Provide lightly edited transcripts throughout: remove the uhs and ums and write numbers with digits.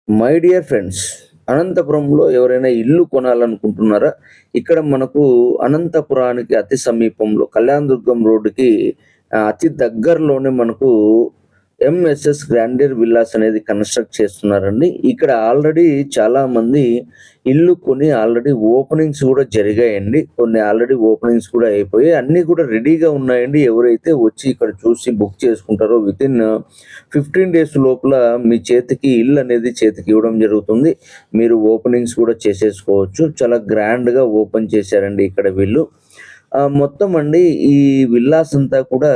My dear friends, అనంతపురంలో ఎవరైనా ఇల్లు కొనాలనుకుంటున్నారా? ఇక్కడ మనకు అనంతపురానికి అతి సమీపంలో కళ్యాణదుర్గం రోడ్డుకి అతి దగ్గరలోనే మనకు ఎంఎస్ఎస్ గ్రాండియర్ విల్లాస్ అనేది కన్‌స్ట్రక్ట్ చేస్తున్నారండి. ఇక్కడ ఆల్రెడీ చాలామంది ఇల్లు కొని ఆల్రెడీ ఓపెనింగ్స్ గూడా జరిగాయండి. కొన్ని ఆల్రెడీ ఓపెనింగ్స్ కూడా అయిపోయాయి. అన్నీ కూడా రెడీగా ఉన్నాయండి. ఎవరైతే వచ్చి ఇక్కడ చూసి బుక్ చేసుకుంటారో వితిన్ 15 డేస్ లోపల మీ చేతికి ఇల్లు అనేది చేతికి ఇవ్వడం జరుగుతుంది. మీరు ఓపెనింగ్స్ కూడా చేసేసుకోవచ్చు. చాలా గ్రాండ్‌గా ఓపెన్ చేశారండి ఇక్కడ వీళ్ళు. మొత్తం అండి ఈ విల్లాస్ అంతా కూడా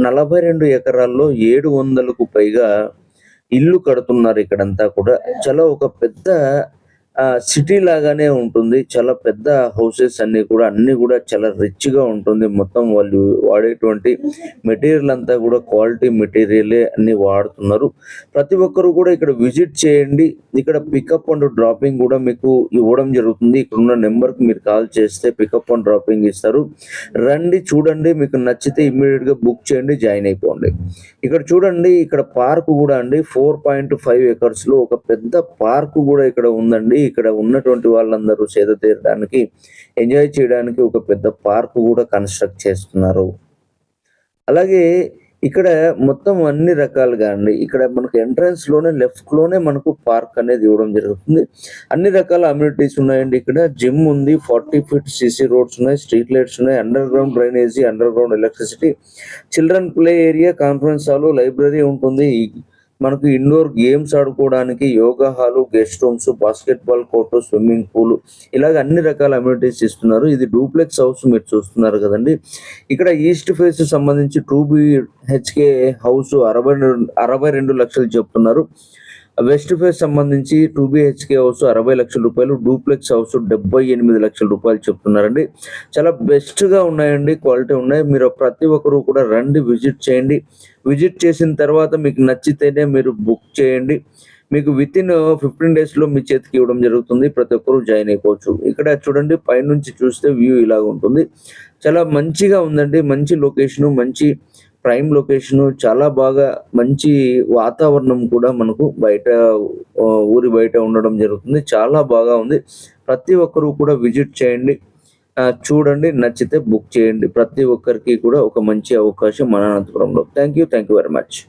42 ఎకరాల్లో 700కు పైగా ఇల్లు కడుతున్నారు ఇక్కడంతా కూడా. చాలా ఒక పెద్ద సిటీ లాగానే ఉంటుంది. చాలా పెద్ద హౌసెస్ అన్నీ కూడా చాలా రిచ్‌గా ఉంటుంది. మొత్తం వాళ్ళు వాడేటువంటి మెటీరియల్ అంతా కూడా క్వాలిటీ మెటీరియలే అన్నీ వాడుతున్నారు. ప్రతి ఒక్కరు కూడా ఇక్కడ విజిట్ చేయండి. ఇక్కడ పికప్ అండ్ డ్రాపింగ్ కూడా మీకు ఇవ్వడం జరుగుతుంది. ఇక్కడున్న నెంబర్‌కి మీరు కాల్ చేస్తే పికప్ అండ్ డ్రాపింగ్ ఇస్తారు. రండి, చూడండి, మీకు నచ్చితే ఇమ్మీడియేట్‌గా బుక్ చేయండి, జాయిన్ అయిపోండి. ఇక్కడ చూడండి, ఇక్కడ పార్క్ కూడా అండి 4.5 ఎకర్స్‌లో ఒక పెద్ద పార్క్ కూడా ఇక్కడ ఉందండి. ఇక్కడ ఉన్నటువంటి వాళ్ళందరూ సేద తీరడానికి, ఎంజాయ్ చేయడానికి ఒక పెద్ద పార్క్ కూడా కన్‌స్ట్రక్ట్ చేస్తున్నారు. అలాగే ఇక్కడ మొత్తం అన్ని రకాలుగా అండి. ఇక్కడ మనకు ఎంట్రన్స్‌లోనే లెఫ్ట్‌లోనే మనకు పార్క్ అనేది ఇవ్వడం జరుగుతుంది. అన్ని రకాల అమ్యూనిటీస్ ఉన్నాయండి ఇక్కడ. జిమ్ ఉంది, 40 ఫీట్ సీసీ రోడ్స్ ఉన్నాయి, స్ట్రీట్ లైట్స్ ఉన్నాయి, under ground drainage, under ground electricity, children play area, conference hall, library ఉంటుంది. మనకు ఇండోర్ గేమ్స్ ఆడుకోవడానికి yoga hall, guest rooms, basketball court, swimming pool, ఇలాగ అన్ని రకాల అమ్యూనిటీస్ ఇస్తున్నారు. ఇది డూప్లెక్స్ హౌస్ మీరు చూస్తున్నారు కదండీ! ఇక్కడ ఈస్ట్ ఫేస్ సంబంధించి 2 బీహెచ్‌కే హౌస్ 62 లక్షలు చెప్తున్నారు. వెస్ట్ ఫేస్ సంబంధించి 2 బీహెచ్‌కే హౌస్ 60 లక్షల రూపాయలు, డూప్లెక్స్ హౌస్ 78 లక్షల రూపాయలు చెప్తున్నారండి. చాలా బెస్ట్‌గా ఉన్నాయండి, క్వాలిటీ ఉన్నాయి. మీరు ప్రతి ఒక్కరు కూడా రండి, విజిట్ చేయండి. విజిట్ చేసిన తర్వాత మీకు నచ్చితేనే మీరు బుక్ చేయండి. మీకు వితిన్ 15 డేస్‌లో మీ చేతికి ఇవ్వడం జరుగుతుంది. ప్రతి ఒక్కరు జాయిన్ అయిపోవచ్చు. ఇక్కడ చూడండి, పైనుంచి చూస్తే వ్యూ ఇలాగ ఉంటుంది. చాలా మంచిగా ఉందండి. మంచి లొకేషను, మంచి ప్రైమ్ లొకేషను, చాలా బాగా మంచి వాతావరణం కూడా మనకు బయట ఊరి బయట ఉండడం జరుగుతుంది. చాలా బాగా ఉంది. ప్రతి ఒక్కరు కూడా విజిట్ చేయండి. చూడండి, నచ్చితే బుక్ చేయండి. ప్రతి ఒక్కరికి కూడా ఒక మంచి అవకాశం మన అనంతపురంలో. Thank you very much.